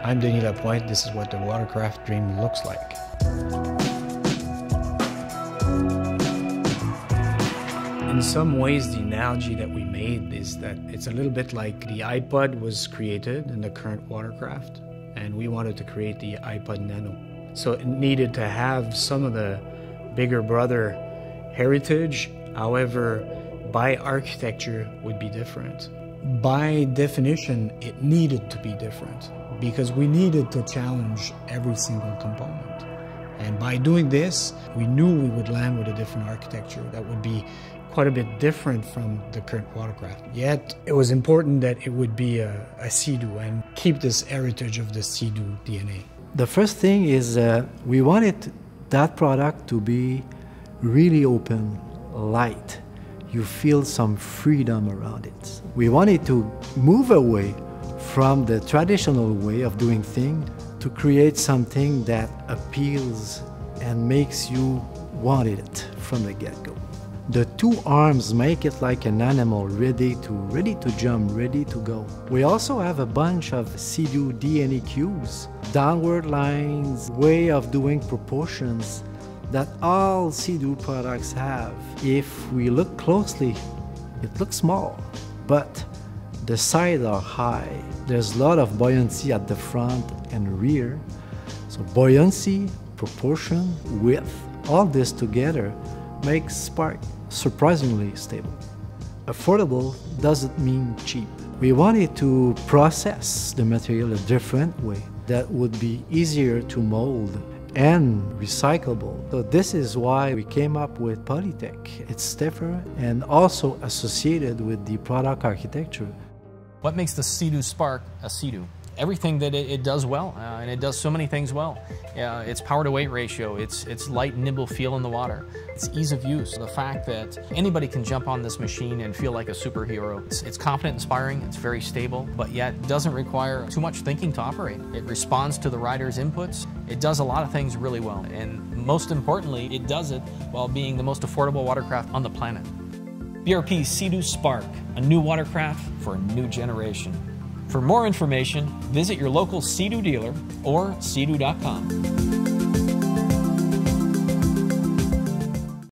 I'm Denis Lapointe. This is what the watercraft dream looks like. In some ways, the analogy that we made is that it's a little bit like the iPod was created in the current watercraft, and we wanted to create the iPod Nano. So it needed to have some of the bigger brother heritage, however, by architecture would be different. By definition, it needed to be different because we needed to challenge every single component. And by doing this, we knew we would land with a different architecture that would be quite a bit different from the current watercraft. Yet, it was important that it would be a Sea-Doo and keep this heritage of the Sea-Doo DNA. The first thing is we wanted that product to be really open, light. You feel some freedom around it. We wanted to move away from the traditional way of doing things to create something that appeals and makes you want it from the get-go. The two arms make it like an animal ready to jump, ready to go. We also have a bunch of Sea-Doo DNA cues, downward lines, way of doing proportions that all Sea-Doo products have. If we look closely, it looks small, but the sides are high. There's a lot of buoyancy at the front and rear. So buoyancy, proportion, width, all this together makes Spark surprisingly stable. Affordable doesn't mean cheap. We wanted to process the material a different way that would be easier to mold and recyclable. So this is why we came up with Polytech. It's stiffer and also associated with the product architecture. What makes the Sea-Doo Spark a Sea-Doo? Everything that it does well, and it does so many things well. Its power to weight ratio, its light, nimble feel in the water, its ease of use, the fact that anybody can jump on this machine and feel like a superhero. It's confident, inspiring, it's very stable, but yet doesn't require too much thinking to operate. It responds to the rider's inputs. It does a lot of things really well, and most importantly, it does it while being the most affordable watercraft on the planet. BRP Sea-Doo Spark, a new watercraft for a new generation. For more information, visit your local Sea-Doo dealer or seadoo.com.